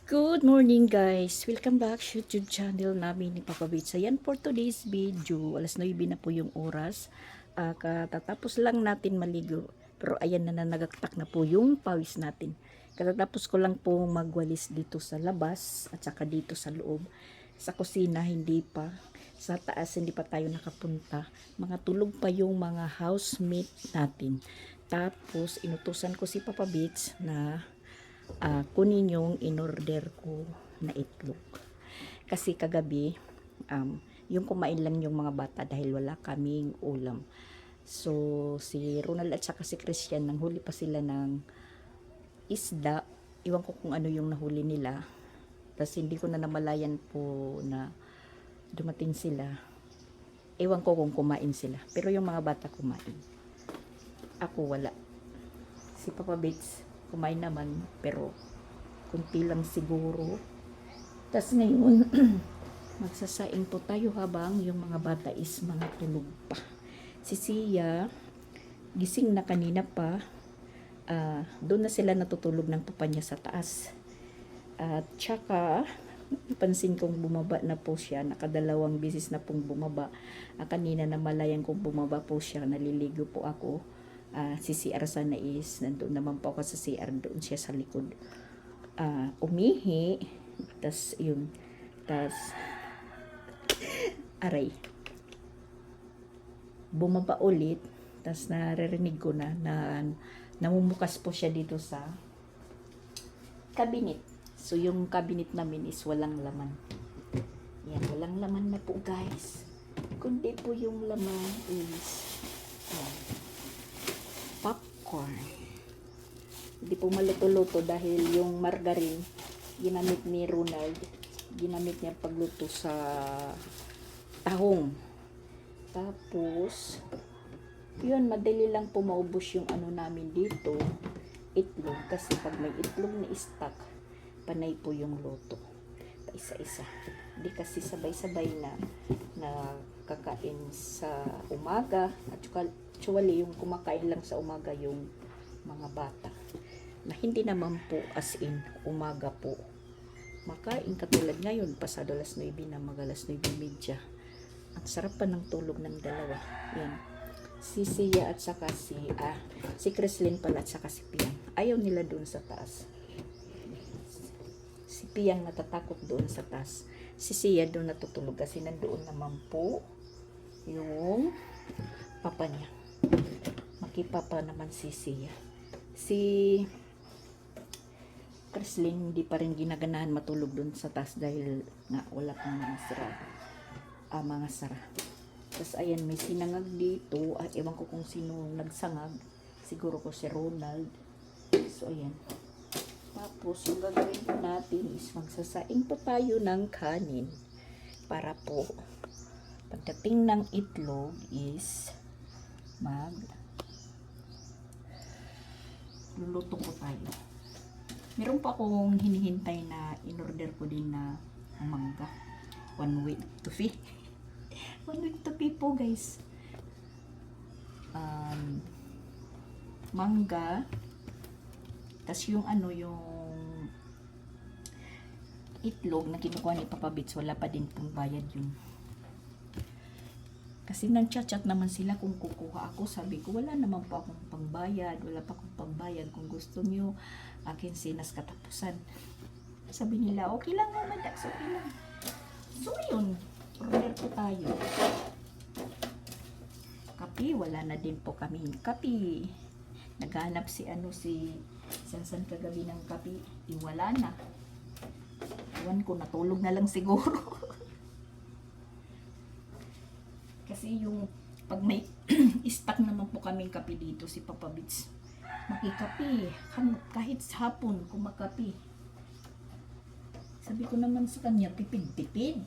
Good morning guys! Welcome back sa YouTube channel namin ni Papa Beats. Ayan for today's video. Alas 9 na po yung oras. Katatapos lang natin maligo. Pero ayan na nagaktak na po yung pawis natin. Katatapos ko lang po magwalis dito sa labas at saka dito sa loob. Sa kusina hindi pa. Sa taas hindi pa tayo nakapunta. Mga tulog pa yung mga housemate natin. Tapos inutusan ko si Papa Beats na kunin yung in-order ko na itlog. Kasi kagabi, yung kumain lang yung mga bata dahil wala kaming ulam. So, si Ronald at saka si Christian, nanghuli pa sila ng isda. Iwan ko kung ano yung nahuli nila. Tapos hindi ko na namalayan po na dumating sila. Ewan ko kung kumain sila. Pero yung mga bata kumain. Ako wala. Si Papa Bates kumain naman, pero kunti lang siguro. Tas ngayon, magsasaing po tayo habang yung mga bata is mga tulog pa. Si Sia, gising na kanina pa. Doon na sila natutulog ng papa niya sa taas. At tsaka, pansin kong bumaba na po siya. Nakadalawang bisis na pong bumaba. Kanina na malayan kong bumaba po siya. Naliligo po ako. Si CR sana is nandoon naman po ako sa CR, doon siya sa likod umihi, tas yun, tas aray bumaba ulit, tas naririnig ko na namumukas po siya dito sa cabinet. So yung cabinet namin is walang laman, yan, walang laman na po guys, kundi po yung laman is yan, popcorn. Hindi po maluto-luto dahil yung margarine ginamit ni Ronald, ginamit niya pagluto sa tahong. Tapos yun, madali lang po maubos yung ano namin dito, itlog, kasi pag may itlog na stock, panay po yung luto pa isa-isa. Hindi kasi sabay-sabay na kakain sa umaga, at actually yung kumakain lang sa umaga yung mga bata, na hindi naman po as in umaga po makain, katulad ngayon pasado alas 9 na, mag-alas 9:30. Ang sarap pa ng tulog ng dalawa. Yan, si Sia at saka si Chrislyn pala at saka si Piang, ayaw nila doon sa taas. Si Piang natatakot doon sa taas, si Sia doon natutulog kasi nandoon naman po yung papa niya. Makipapa naman si Sia. Si Chrislyn hindi pa rin ginaganahan matulog doon sa taas dahil nga wala pang mga sara. Tapos ayan, may sinangag dito. Ewan ko kung sino nagsangag. Siguro ko si Ronald. So ayan. Tapos yung gagawin po natin is magsasaing po tayo ng kanin. Para po pagdating ng itlog is luluto po tayo. Meron pa akong hinihintay na in-order ko din na mangga. One week to pay. One week to pay po guys. Mangga. Tas yung yung itlog na kinukuha ni Papa Beats, wala pa din pong bayad yun. Kasi nag-chat naman sila kung kukuha ako. Sabi ko, wala naman po akong pangbayad. Wala pa akong pangbayad. Kung gusto nyo, akin sinas katapusan. Sabi nila, okay lang naman, Dax, okay lang. So, yun. Order po tayo. Kape, wala na din po kami kape. Naghanap si Sansan kagabi ng kape. Wala na. Iwan ko, natulog na lang siguro. Kasi yung pag may stock naman po kaming kape dito, si Papa Beats makikape kahit sa hapon kumakape. Sabi ko naman sa kanya, tipid-tipid.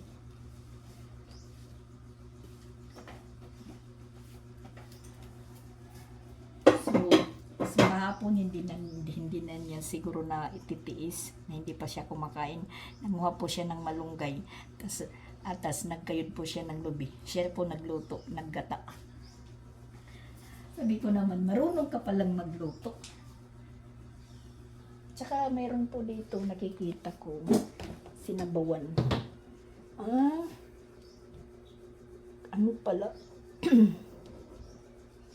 So sa hapon hindi na niya siguro na ititiis na hindi pa siya kumakain. Nanguha po siya ng malunggay, tas nagkayod po siya ng lubi. Siya po nagluto, naggata. Sabi ko naman, marunong ka palang magluto. Tsaka mayroon po dito nakikita ko sinabawan. Ah, ano pala?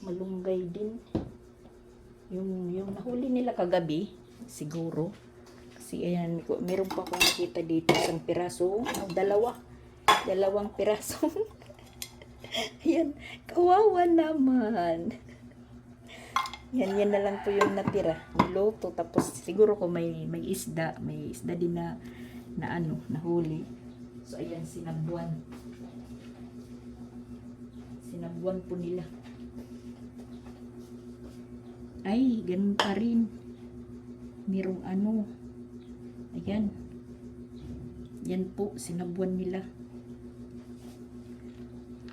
Malunggay din. Yung nahuli nila kagabi, siguro. Kasi ayan, meron pa akong nakita dito isang piraso. Oh, dalawang piraso. Ayan, kawawa naman. Yan na lang po yung natira. Niluto, tapos siguro ko may isda din na ano, nahuli. So ayan, sinabuan po nila. Ay, ganun pa rin. Merong ano. Ayan. Yan po, sinabuan nila.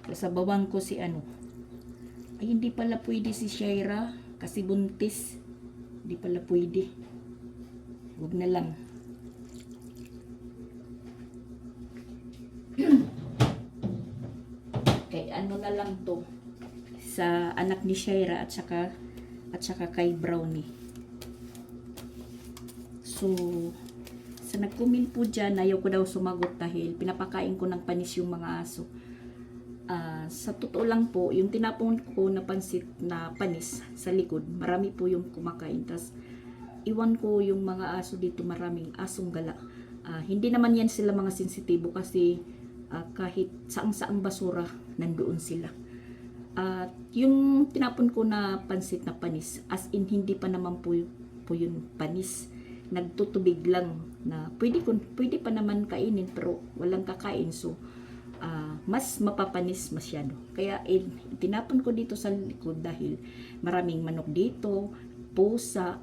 Kasabawan ko si ano. Ay, hindi pala pwede si Shaira kasi buntis. Hindi pala pwede. Huwag na lang. Kay ano na lang to sa anak ni Shaira at saka kay Brownie. So, sa nag-comment po dyan, ayaw ko daw sumagot dahil pinapakain ko ng panis yung mga aso. Sa totoo lang po, yung tinapon ko na pansit na panis sa likod, marami po yung kumakain. Tas, iwan ko yung mga aso dito, maraming asong gala. Hindi naman yan sila mga sensitibo kasi kahit saang-saang basura, nandoon sila. At yung tinapon ko na pansit na panis, as in hindi pa naman po yung panis. Nagtutubig lang na pwede pa naman kainin pero walang kakain. So, mas mapapanis masyado. Kaya tinapon ko dito sa likod dahil maraming manok dito, pusa,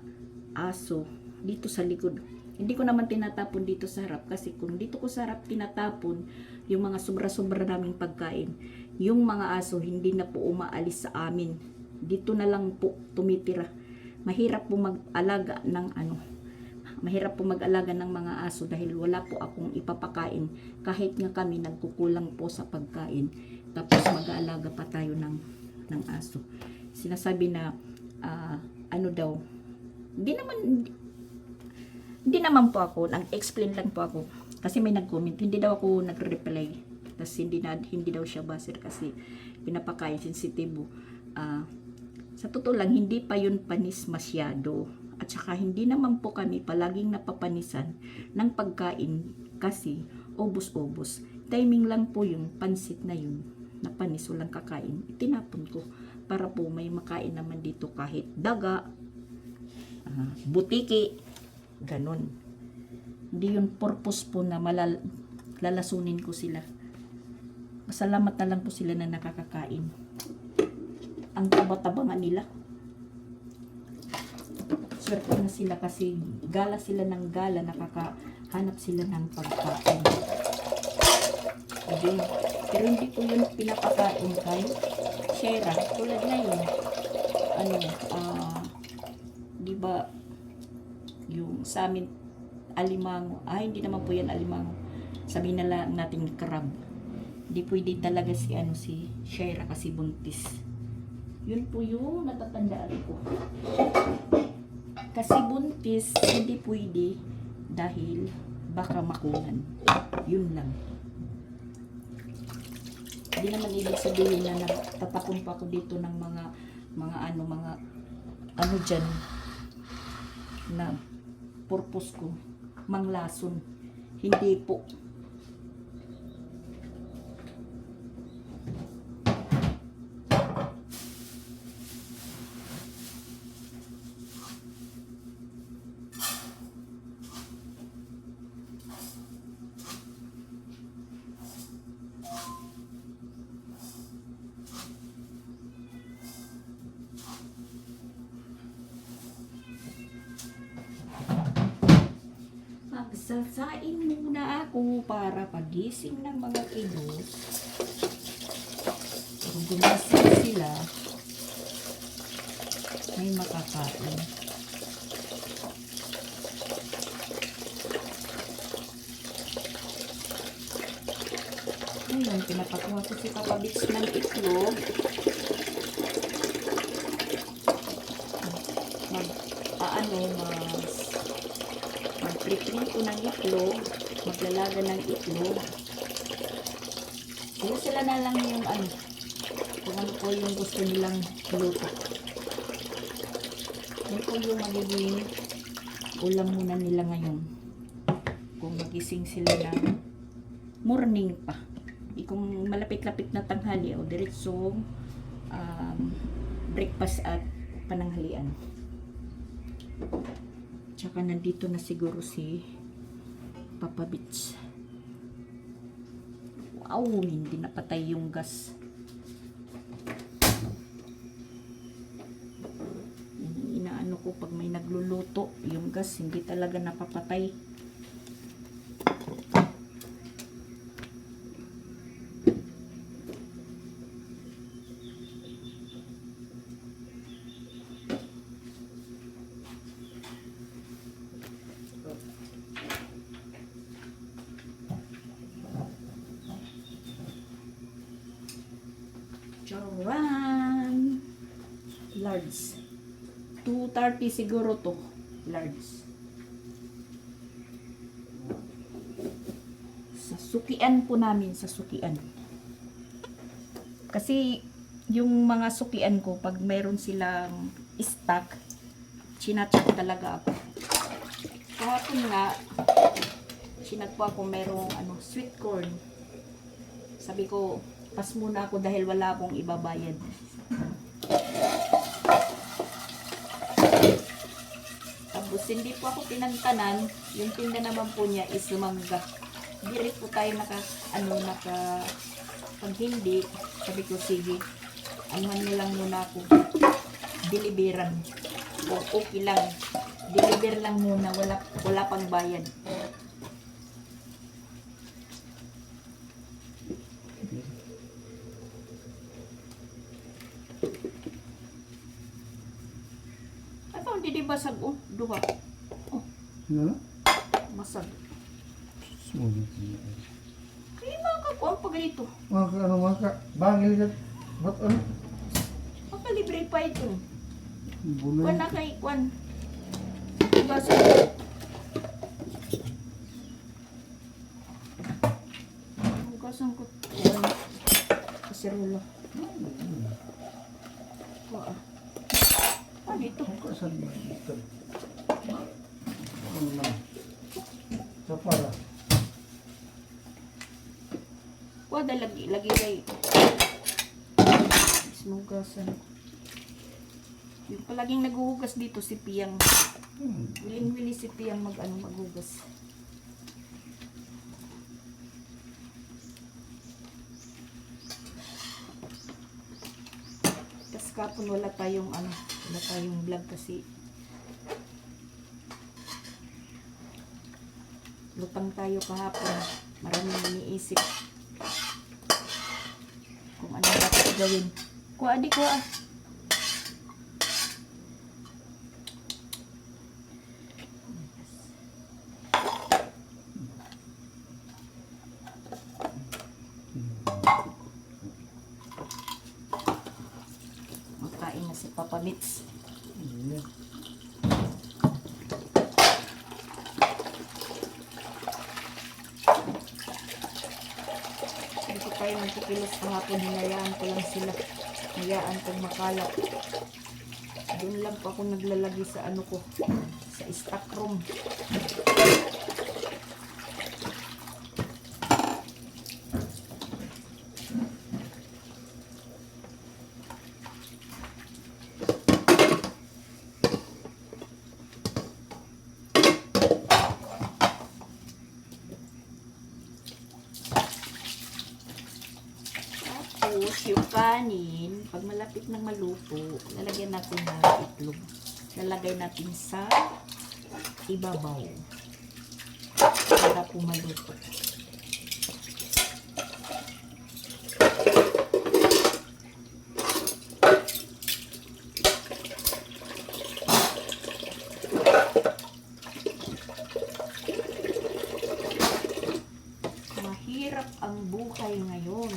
aso, dito sa likod. Hindi ko naman tinatapon dito sa harap kasi kung dito ko sa harap tinatapon yung mga sobra-sobra naming pagkain, yung mga aso hindi na po umaalis sa amin. Dito na lang po tumitira. Mahirap po mag-alaga ng mga aso dahil wala po akong ipapakain. Kahit nga kami nagkukulang po sa pagkain, tapos mag-aalaga pa tayo ng aso. Sinasabi na ano daw, hindi naman po ako, nag-explain lang po ako. Kasi may nag-comment, hindi daw ako nagre-reply. Tapos hindi daw siya baser kasi pinapakain, sensitibo. Sa totoo lang, hindi pa yun panis masyado. At saka hindi naman po kami palaging napapanisan ng pagkain kasi obos-obos. Timing lang po yung pansit na yun, na panis, walang kakain. Itinapon ko para po may makain naman dito kahit daga, butiki, ganun. Hindi yun purpose po na lalasunin ko sila. Masalamat na lang po sila na nakakakain. Ang taba-tabangan nila. Swerte na sila kasi gala sila ng gala, nakakahanap sila ng pagkain. Okay. Pero hindi ko yun pinapakain kay Shaira. Tulad na yun. Di ba yung sa amin alimango. Hindi naman po yan alimango. Sabihin na lang natin crab. Hindi pwede talaga si Shaira kasi buntis. Yun po yung natatandaan ko. Kasi buntis, hindi pwede dahil baka makunan. Yun lang. Hindi naman ibig sabihin na tatapon pa ako dito ng mga ano dyan na purpose ko. Manglason. Hindi po. Magsasain muna ako para pagising ng mga kilos. Kung gumising sila, may makakain. Ngayon, pinapakuha ko si Papa Bits ng itlog. magpriprito ng itlog, maglalaga ng itlog. Sila na lang yung ano, kung ano po yung gusto nilang luto. Yan po yung magiging ulam muna nila ngayon. Kung magising sila ng morning pa. Kung malapit-lapit na tanghali o diretsong breakfast at pananghalian. Tsaka nandito na siguro si Papa Beach. Wow, hindi napatay yung gas. Inaano ko pag may nagluluto, yung gas hindi talaga napapatay. Charan! Large. 230 siguro to. Large. Sa sukian po namin, sa sukian. Kasi yung mga sukian ko, pag mayroon silang stock, chinachat talaga ako. Kahapon nga, chinat po ako mayroong sweet corn. Sabi ko, pas muna ako dahil wala akong ibabayad. Tapos hindi po ako pinantanan, yung tinda naman po niya is mangga. Direct po tayo pag hindi, sabi ko sige, anuhan niyo lang muna ako, deliveran. O okay lang, deliver lang muna, wala pang bayad. Hindi basag duha. Oh. Ano? Masag. Sulit. Kaya makakuha pa ganito. Bangil ka. Ba't ano? Makalibre pa ito. Bunay. Kuwan na kay kuwan. Basag. Hugasan ko. Kuwan. Kaserola. Kuwa. Dito. Saan ba dito? Ano na? Sa para. Wala lagi kay smugasan. Yung palaging naghuhugas dito si Piyang. Wiling-wili si Piyang maghugas. Tapos kapon wala tayong vlog kasi lutang tayo kahapon. Maraming iniisip kung ano dapat gawin. Kuha. Makain na si Papa Mitz. Dito tayo magkikilos kahapon, hinayaan ko lang sila. Hinayaan kong makalat. Doon lang pa ako naglalagay sa sa stock room. Tapos, yung kanin, pag malapit ng maluto, lalagyan natin ng itlog. Lalagay natin sa ibabaw para po maluto. Mahirap ang buhay ngayon.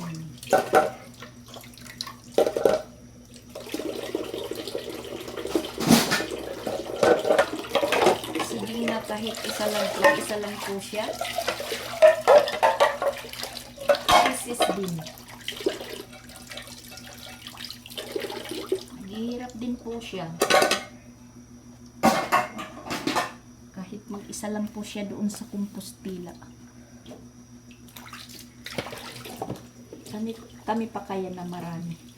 Sige na, kahit Isa lang po siya. Pieces din. Mahirap din po siya. Kahit mag-isa lang po siya doon sa Compostela. Kami pa kaya na marami.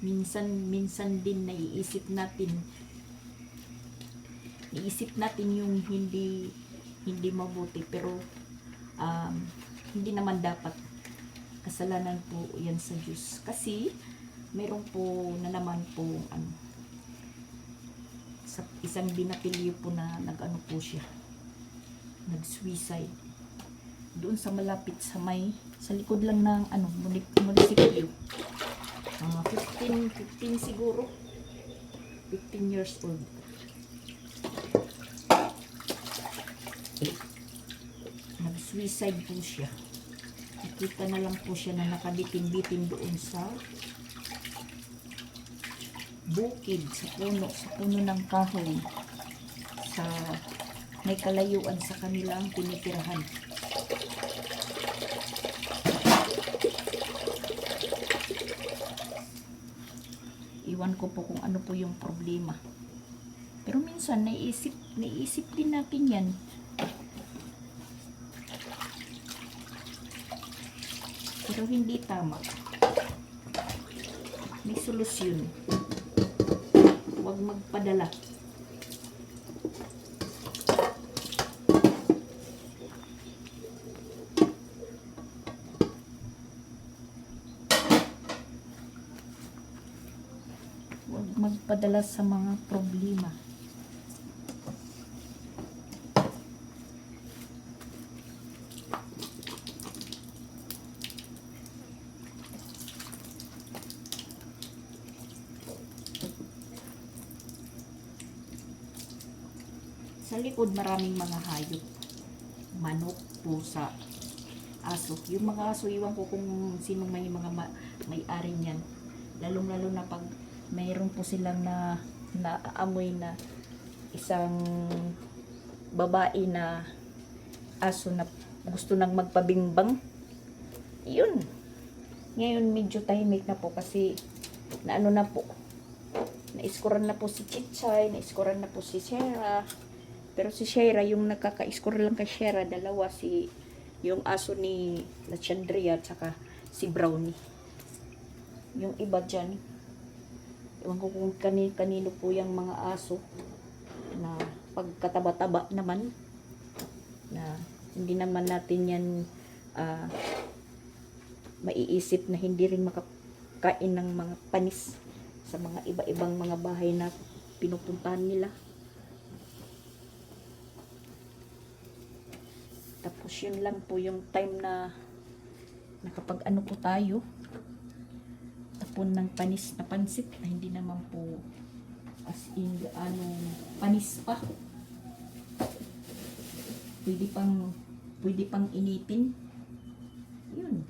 Minsan din naiisip natin yung hindi mabuti, pero hindi naman dapat. Kasalanan po yan sa Diyos, kasi meron po na naman po sa isang binapilyo po na nag-ano po siya, nag-suicide doon sa malapit sa likod lang ng munisipyo. 15 siguro, 15 years old. Nag-suicide po siya. Nakita na lang po siya na nakabitin-bitin doon sa bukid, sa puno ng kahoy, sa may kalayuan sa kanilang tinitirahan. Iwan ko po kung ano po yung problema. Pero minsan naiisip din natin yan. Pero hindi tama. May solusyon. Huwag magpadala. Huwag magpadala sa mga problema. Sa likod maraming mga hayop. Manok, pusa, aso. Yung mga aso, iwan ko kung sinong may mga may-ari niyan. Lalong-lalo na pag mayroon po silang naamoy na isang babae na aso na gusto nang magpabingbang. Yun. Ngayon medyo tahimik na po kasi na po. Na-iskoran na po si Chichay, na-iskoran na po si Shera. Pero si Shera, yung nakaka-iskor lang kay Shera, dalawa, yung aso ni La Chandria at saka si Brownie. Yung iba dyan, ewan ko kung kanino po yung mga aso na pagkataba-taba naman, na hindi naman natin yan maiisip na hindi rin makakain ng mga panis sa mga iba-ibang mga bahay na pinupuntahan nila. Tapos yun lang po yung time na nakapag-ano po tayo, tapon ng panis na pansit na hindi naman po as in panis pa. Pwede pang initin. Yun.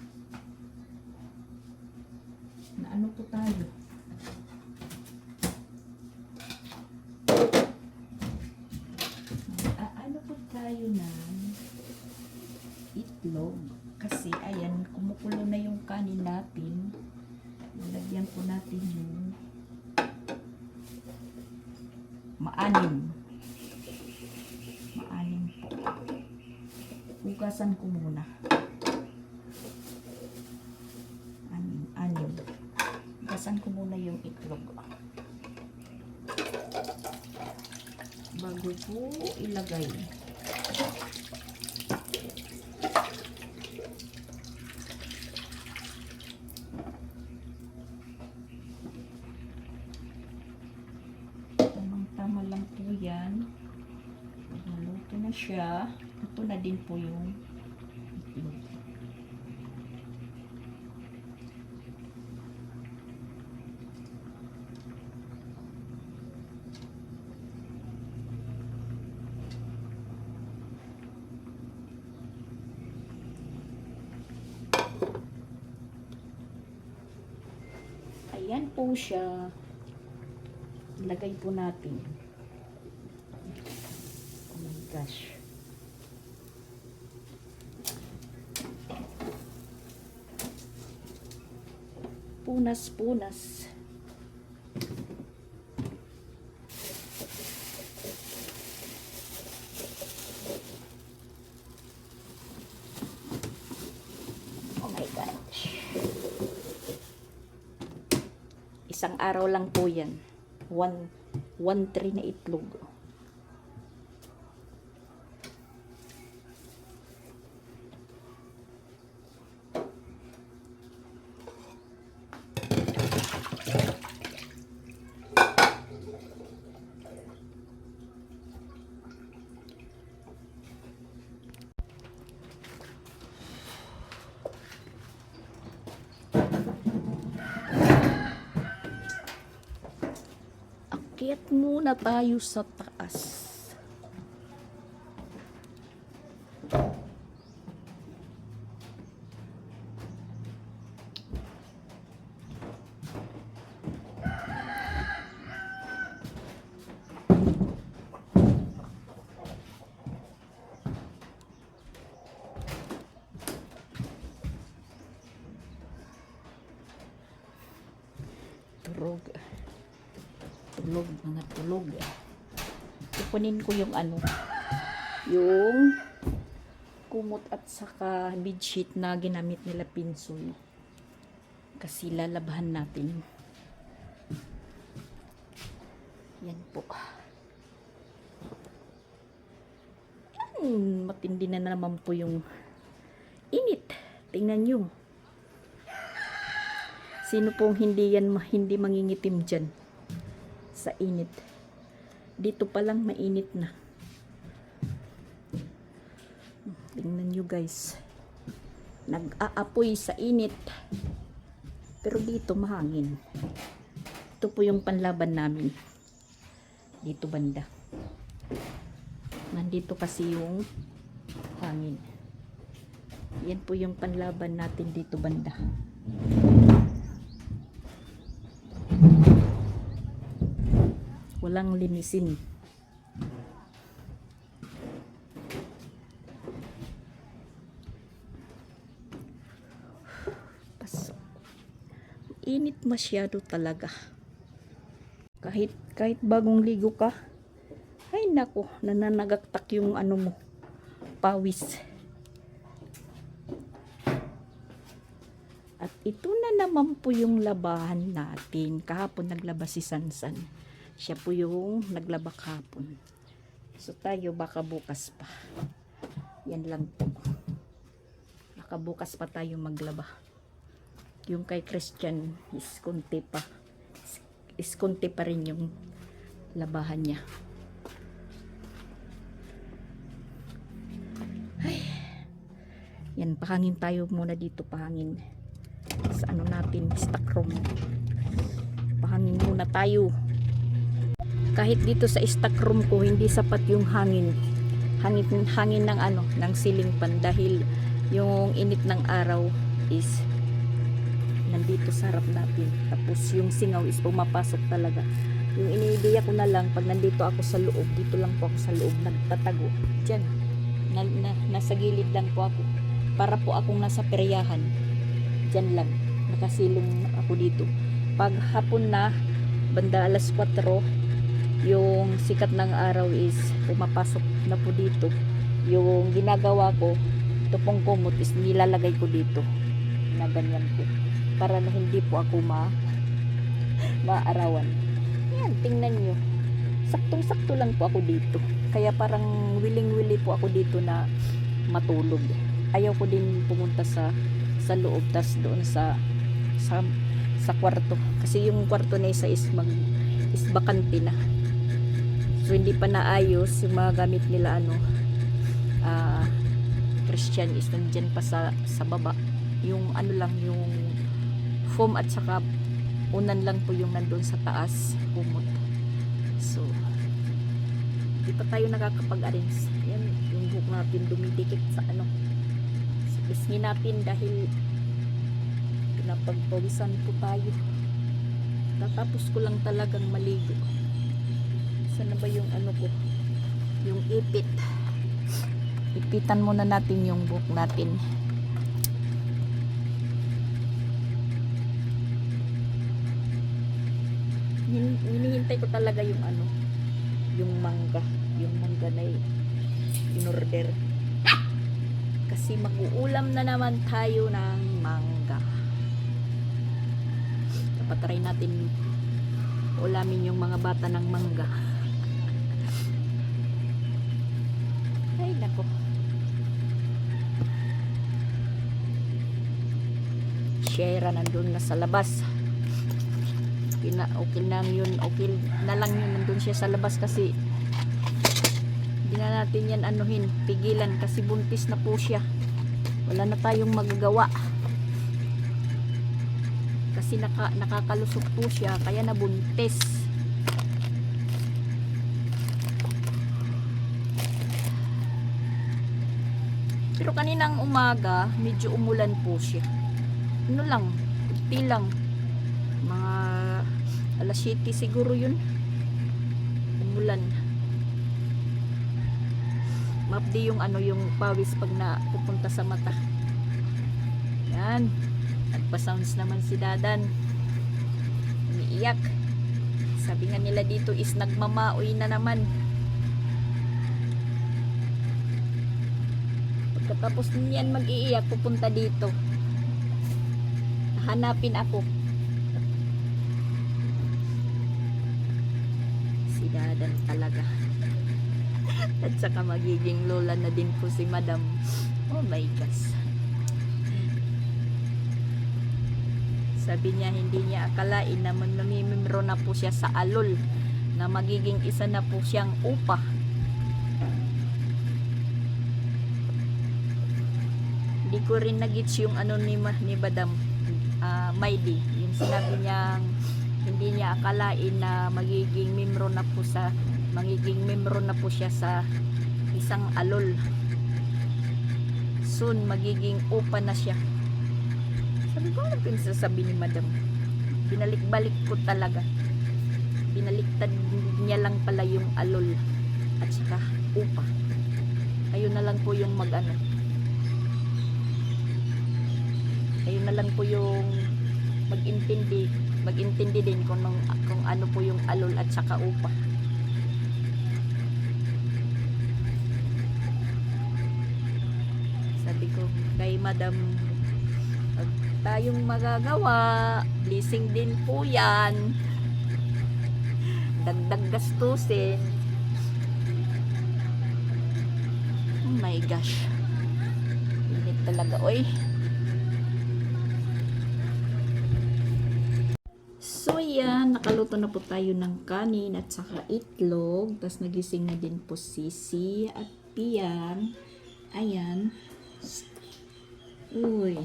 Na ano po tayo. Ano po tayo na itlog. Kasi ayan, kumukulo na yung kanin natin. Lagyan po natin yung maanim po. Hugasan ko muna. Anim. Hugasan ko muna yung itlog. Bago po ilagay. Tama lang po yan. Naluto na siya. Ito na din po yung itlog. Ayan po siya. Lagay po natin. Oh my gosh. Punas-punas. Oh my gosh. Isang araw lang po yan. One tray na itlog. Akyat muna tayo sa taas. Turog. Tulog, mga tulog. Ipunin ko yung yung kumot at saka bedsheet na ginamit nila pinsoy. Kasi lalabahan natin. Yan po. Yan, matindi na naman po yung init. Tingnan nyo. Sino pong hindi mangingitim dyan sa init? Dito pa lang mainit na. Tingnan nyo guys. Nag-aapoy sa init. Pero dito mahangin. Ito po yung panlaban namin. Dito banda. Nandito kasi yung hangin. Yan po yung panlaban natin dito banda. Walang linisin. Pasok. Init masyado talaga. Kahit bagong ligo ka, ay nako, nananagaktak yung mo, pawis. At ito na naman po yung labahan natin. Kahapon naglaba si Sansan. Siya po yung naglaba kahapon. So tayo baka bukas pa. Yan lang po. Baka bukas pa tayo maglaba. Yung kay Christian is konti pa. Is konti pa rin yung labahan niya. Ay. Yan, pahangin tayo muna dito, pahangin. Sa natin, stock room. Pahangin muna tayo. Kahit dito sa stock room ko hindi sapat yung hangin ng ng ceiling fan dahil yung init ng araw is nandito sa harap natin, tapos yung singaw is pumapasok talaga. Yung iniideya ko na lang pag nandito ako sa loob, dito lang po ako sa loob nagtatago dyan, nasa gilid lang po ako, para po akong nasa peryahan, dyan lang nakasilong ako dito. Pag hapon na banda alas 4, yung sikat ng araw is pumapasok na po dito. Yung ginagawa ko, ito pong kumot is nilalagay ko dito na ganyan po, para na hindi po ako maarawan. Yan, tingnan nyo, saktong-sakto lang po ako dito, kaya parang willing-willy po ako dito na matulog. Ayaw ko din pumunta sa loob, tas doon sa kwarto, kasi yung kwarto na isa is bakante na. So hindi pa naayos yung mga gamit nila Christian is nandyan pa sa baba. Yung lang yung foam at saka unan lang po yung nandun sa taas, kumot. So di pa tayo nakakapag-arrange. Yan, yung buhok natin dumidikit sa sa pisngi natin dahil pinapagpawisan po tayo. Tatapos ko lang talagang maligo. Saan na ba yung ano ko? Yung ipit. Ipitan muna natin yung buhok natin. Hinihintay ko talaga yung ano, yung mangga na in-order. Kasi mag-uulam na naman tayo ng mangga. Dapat try natin ulamin yung mga bata ng mangga. Ay nako. Shera nandun na sa labas. Okay na yun, okay na lang yun, nandun siya sa labas kasi hindi na natin yan anuhin, pigilan kasi buntis na po siya. Wala na tayong magagawa kasi nakakalusok po siya kaya nabuntis. Pero kaninang umaga medyo umulan po siya, ano lang, kunti lang, mga alas 7 siguro yun, umulan. Mapdi yung ano, yung pawis pag napupunta sa mata. Yan, nagpa-sounds naman si Dadan, umiiyak. Sabi nga nila dito is nagmamaoy na naman. Pagkatapos niyan mag-iiyak, pupunta dito, hanapin ako. Si Dadan talaga. At saka magiging lola na din po si Madam. Oh my gosh. Sabi niya hindi niya akalain na namimembro na po siya sa alol, na magiging isa na po siyang upa. Hindi ko rin nagits yung ano ni Madam Maidi, yung sinabi niyang hindi niya akalain na magiging membro na po siya sa isang alol. Soon magiging upa na siya. Sabi ko, ano pinagsasabi ni Madam? Binalik-balik ko talaga. Binaliktad niya lang pala yung alol at saka upa. Ayun na lang po yung ayun na lang po yung mag-intindi din kung ano po yung alol at saka upa. Sabi ko kay Madam, pag tayong magagawa, blessing din po yan, dagdag gastusin. Oh my gosh, init talaga oy. So yan, nakaluto na po tayo ng kanin at saka itlog. Tapos nagising na din po si Sisi at Pian. Ayan. Uy.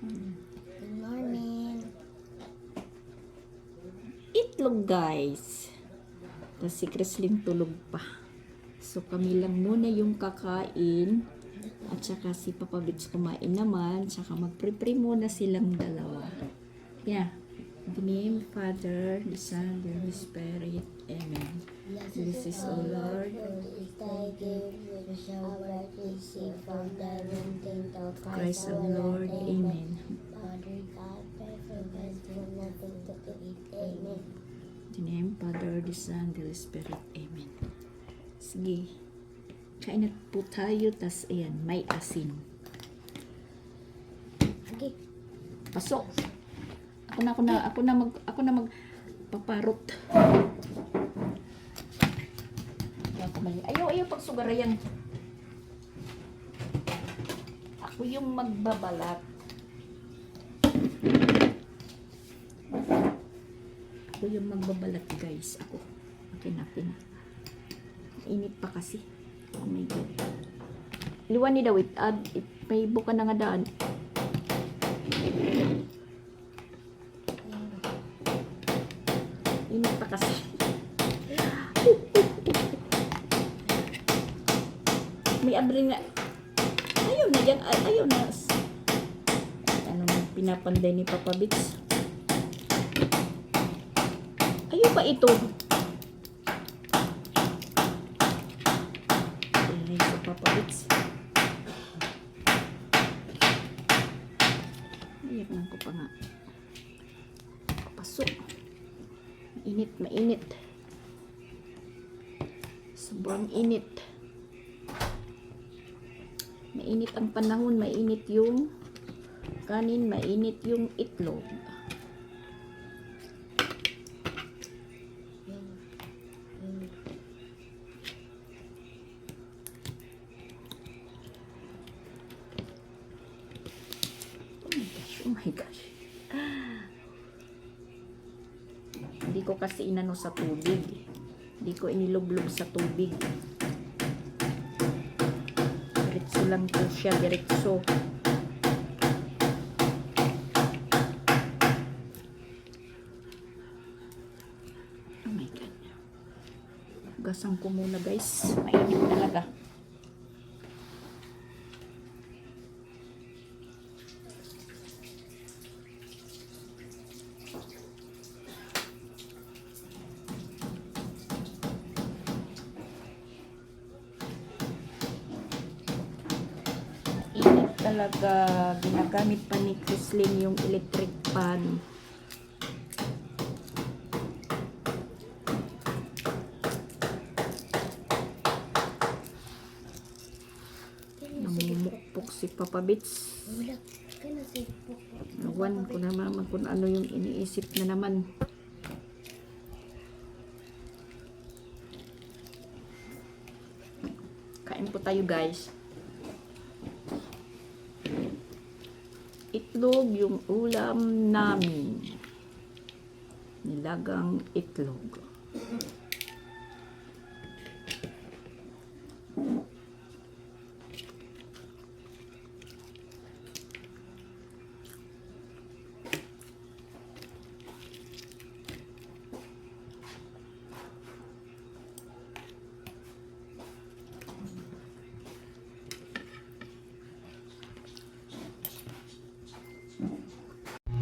Good morning. Itlog guys. Tapos si Kreslin tulog pa. So kami lang muna yung kakain. At saka si Papa Bits kumain naman. Saka magpre-pray muna silang dalawa. Yeah. In the name of Father, the Son, the Holy Spirit. Amen. This is, O Lord, is thy gift, which shall receive from the anointing of Christ our Lord. Amen. Father God, pray for us for nothing to eat. Amen. In the name of Father, the Son, the Holy Spirit. Amen. Sige. Kain na po tayo. Tas ayan, may asin. Sige. Pasok. Ako na magpaparot. Ayaw pagsugarayan. Ako yung magbabalat. Ako yung magbabalat guys. Ako. Natin. Init pa kasi. Oh my God. Liwan ni Dawit. May buka na nga daan. Init pa kasi. May abri nga. Ayaw na dyan. Ayaw na. Ano pinapanday ni Papa Bits? Ayaw ba ito? pa nga. Pasok. Mainit, mainit. Sobrang init. Mainit ang panahon, mainit yung kanin, mainit yung itlog. Oh my gosh. Hindi ko kasi inano sa tubig. Hindi ko inilublob sa tubig. Diretso lang po siya, diretso. Oh my God. Hugasan ko muna guys. Mainit talaga. Init talaga. Ginagamit pa ni Chrislyn yung electric pan. Namumukpok si Papa Bits. Wala ka na si Papa. Nawan ko naman kung ano yung iniisip na naman. Kain po tayo guys. Itlog yung ulam namin. Nilagang itlog.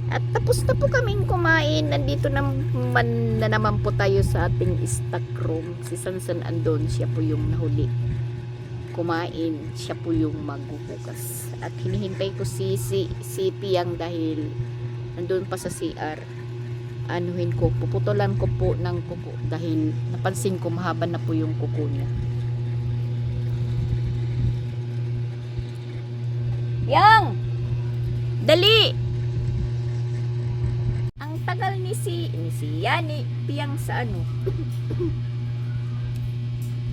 At tapos na po kaming kumain. Nandito naman na naman po tayo sa ating stock room. Si Sansan andon, siya po yung nahuli kumain. Siya po yung maghuhugas. At hinihintay ko si Piang dahil nandun pa sa CR. Anuhin ko, puputulan ko po ng kuko dahil napansin ko mahaba na po yung kuko niya. Yang! Dali! Ang tagal ni Yani Piang sa ano?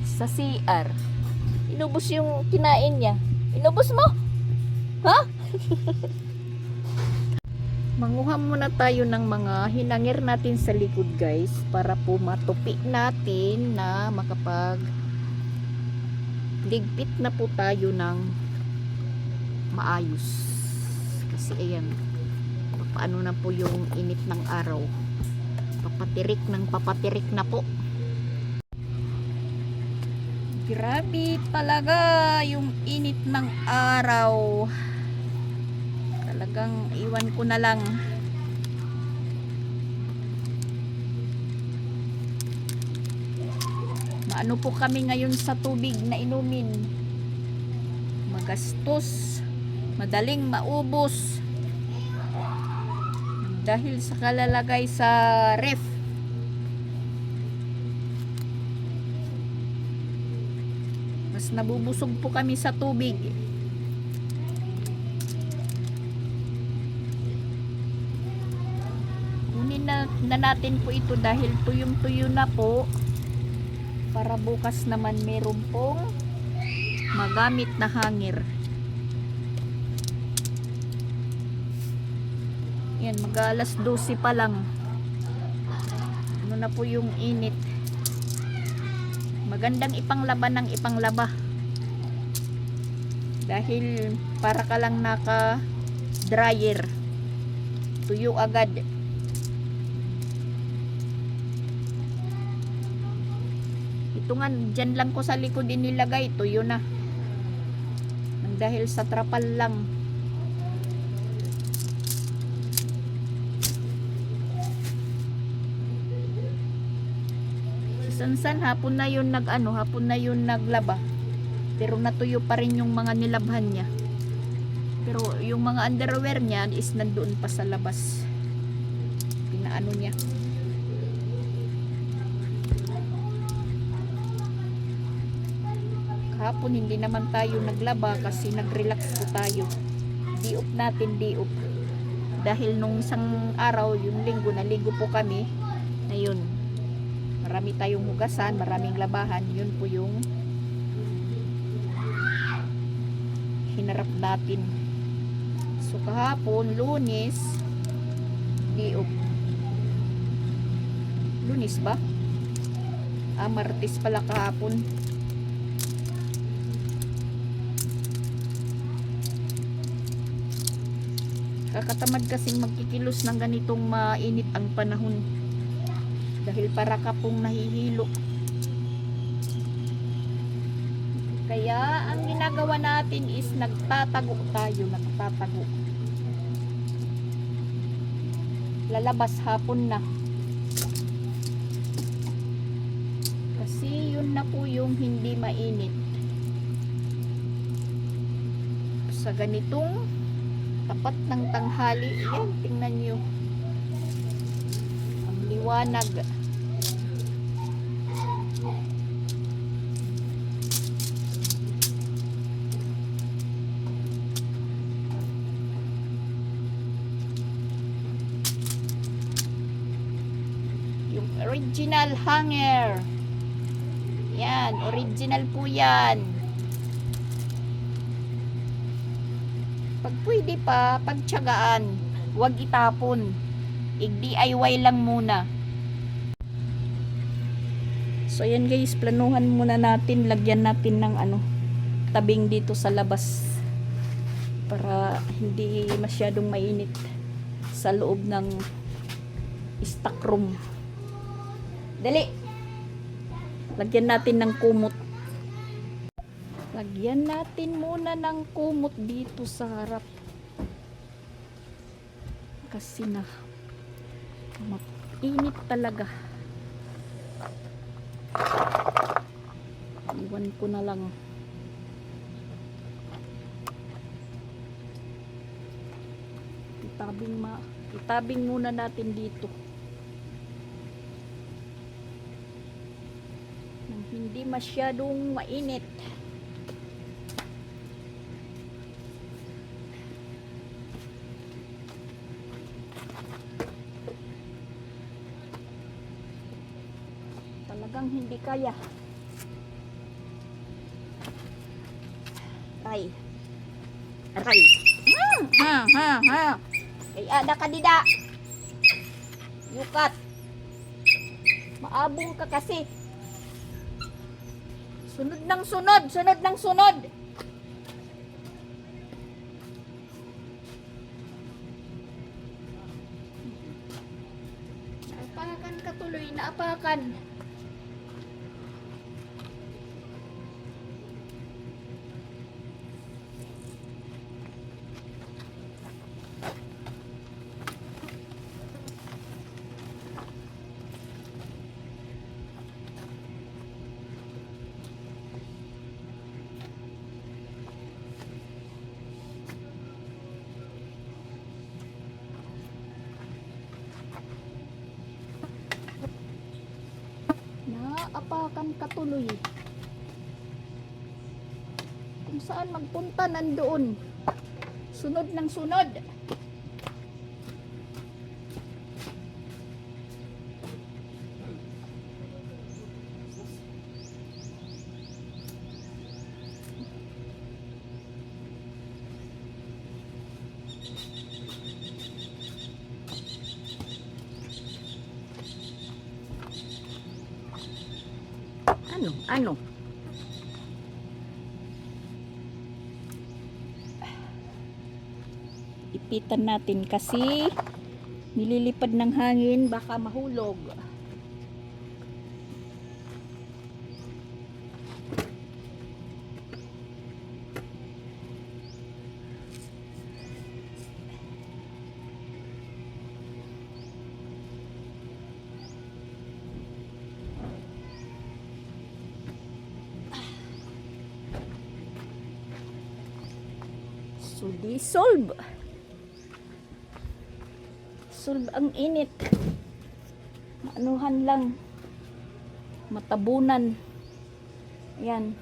Sa CR. Inubos yung kinain niya. Inubos mo? Ha? Manguha muna tayo ng mga hinangir natin sa likod guys para po matupi natin na makapag ligpit na po tayo ng maayos. Kasi ayan, paano na po yung init ng araw. Papatirik na po. Grabe talaga yung init ng araw. Talagang iwan ko na lang. Maano po kami ngayon sa tubig na inumin. Magastos. Madaling maubos. Dahil sa kalalagay sa ref. Mas nabubusog po kami sa tubig. Kunin na natin po ito dahil tuyong-tuyo na po. Para bukas naman meron pong magamit na hanger. Yan, mag-alas 12 pa lang. Ano na po yung init. Magandang ipanglaba ng ipanglaba. Dahil para ka lang naka dryer. Tuyo agad. Ito nga, dyan lang ko sa likod inilagay. Tuyo na. Dahil sa trapal lang. Sansan hapon na yun naglaba, pero natuyo pa rin yung mga nilabhan niya. Pero yung mga underwear niya is nandoon pa sa labas. Pinaano niya. Kahapon hindi naman tayo naglaba kasi nag-relax po tayo. Diop natin, diop. Dahil nung isang araw, yung linggo, naligo po kami. Ayun. Marami tayong hugasan, maraming labahan. Yun po yung hinarap natin. So kahapon, Lunes, diop. Lunes ba? Martes pala kahapon. Kakatamad kasing magkikilos ng ganitong mainit ang panahon. Dahil para ka pong nahihilo. Kaya ang ginagawa natin is nagtatago tayo, nagtatago. Lalabas hapon na. Kasi yun na po yung hindi mainit. Sa ganitong tapat ng tanghali, yan, tingnan nyo. Ang liwanag. Yung original hanger. Yan, original po yan. Pag pwede pa, pagtiyagaan, huwag itapon. I-DIY lang muna. So yan guys, planuhan muna natin, lagyan natin ng tabing dito sa labas para hindi masyadong mainit sa loob ng stock room. Dali! Lagyan natin ng kumot. Lagyan natin muna ng kumot dito sa harap. Kasi na mainit talaga. Iwan ko na lang. Itabing muna natin dito. Nang hindi masyadong mainit. Talagang hindi kaya. Aray. Aray. Ay, ada ka dida. Yukat. Maabong ka kasi. Sunod ng sunod. Sunod ng sunod. Naapakan ka tuloy. Naapakan. Naapakan ka tuloy. Kung saan magpunta nandoon. Sunod ng sunod. Ano? Ipitan natin kasi nililipad ng hangin, baka mahulog. So, dissolve. Solve ang init. Maanuhan lang. Matabunan. Yan.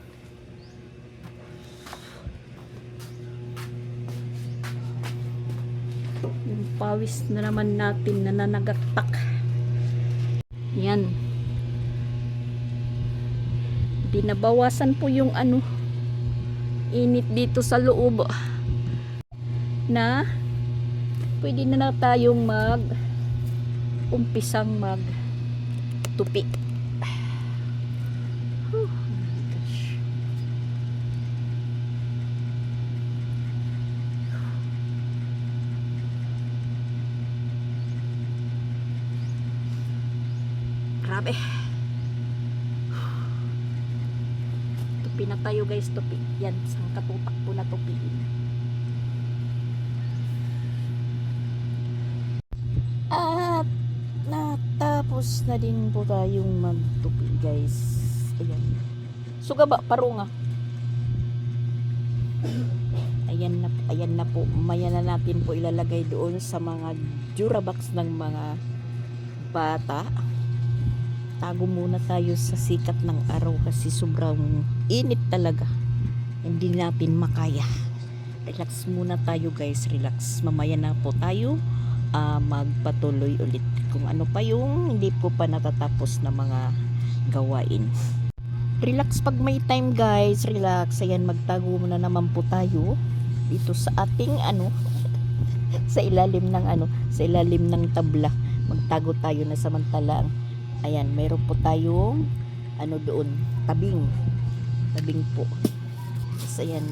Yung pawis na naman natin na nanagaktak. Yan. Di nabawasan po yung init dito sa loob. Na pwede na tayong umpisang tupi. Oh my gosh. Grabe. Tupi na tayo guys, tupi. Yan, isang katutak po na tupi. At natapos na din po tayong magtupi guys. Ayan. Suga ba? Parunga. Ayan na po. Maya na natin po ilalagay doon sa mga Durabox ng mga bata. Tago muna tayo sa sikat ng araw kasi sobrang init talaga. Hindi natin makaya. Relax muna tayo guys. Relax. Mamaya na po tayo magpatuloy ulit kung ano pa yung hindi po pa natatapos na mga gawain. Relax pag may time guys, relax. Ayan, magtago muna naman po tayo dito sa ating sa ilalim ng tabla. Magtago tayo na samantalang ayan, mayroon po tayong doon, tabing po. So ayan,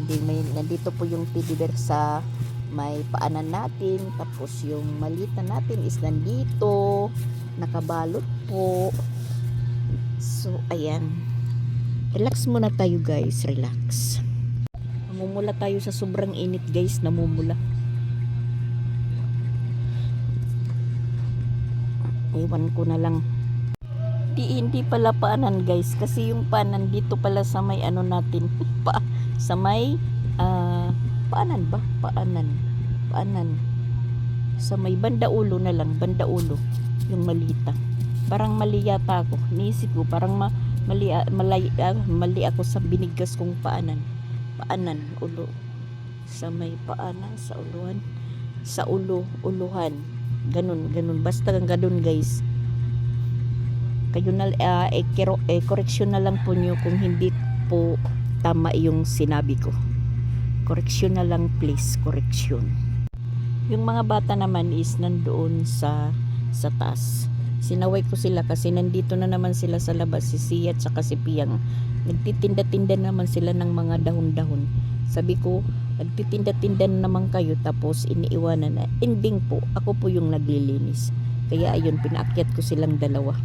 nandito po yung teddy bear sa may paanan natin, tapos yung malita natin is nandito, nakabalot po. So ayan, relax muna tayo guys, relax. Namumula tayo sa sobrang init guys, namumula. Ewan ko na lang. Hindi pala paanan guys, kasi yung paanan dito pala sa may natin, sa may paanan ba? Paanan. Sa may banda ulo na lang, banda ulo. Yung malita. Parang mali yata ako. Niisip ko, parang mali ako sa binigkas kong paanan. Paanan, ulo. Sa may paanan, sa uluhan. Sa uluhan. Ganun. Basta ganun guys. Kayo na, correction na lang po nyo kung hindi po tama yung sinabi ko. Correction na lang please, correction. Yung mga bata naman is nandoon sa taas. Sinaway ko sila kasi nandito na naman sila sa labas, si Sia at saka si Piang. Nagtitinda-tinda naman sila ng mga dahon-dahon. Sabi ko, nagtitinda-tinda naman kayo tapos iniiwanan na. Ending po, ako po yung naglilinis. Kaya ayun, pinaakyat ko silang dalawa.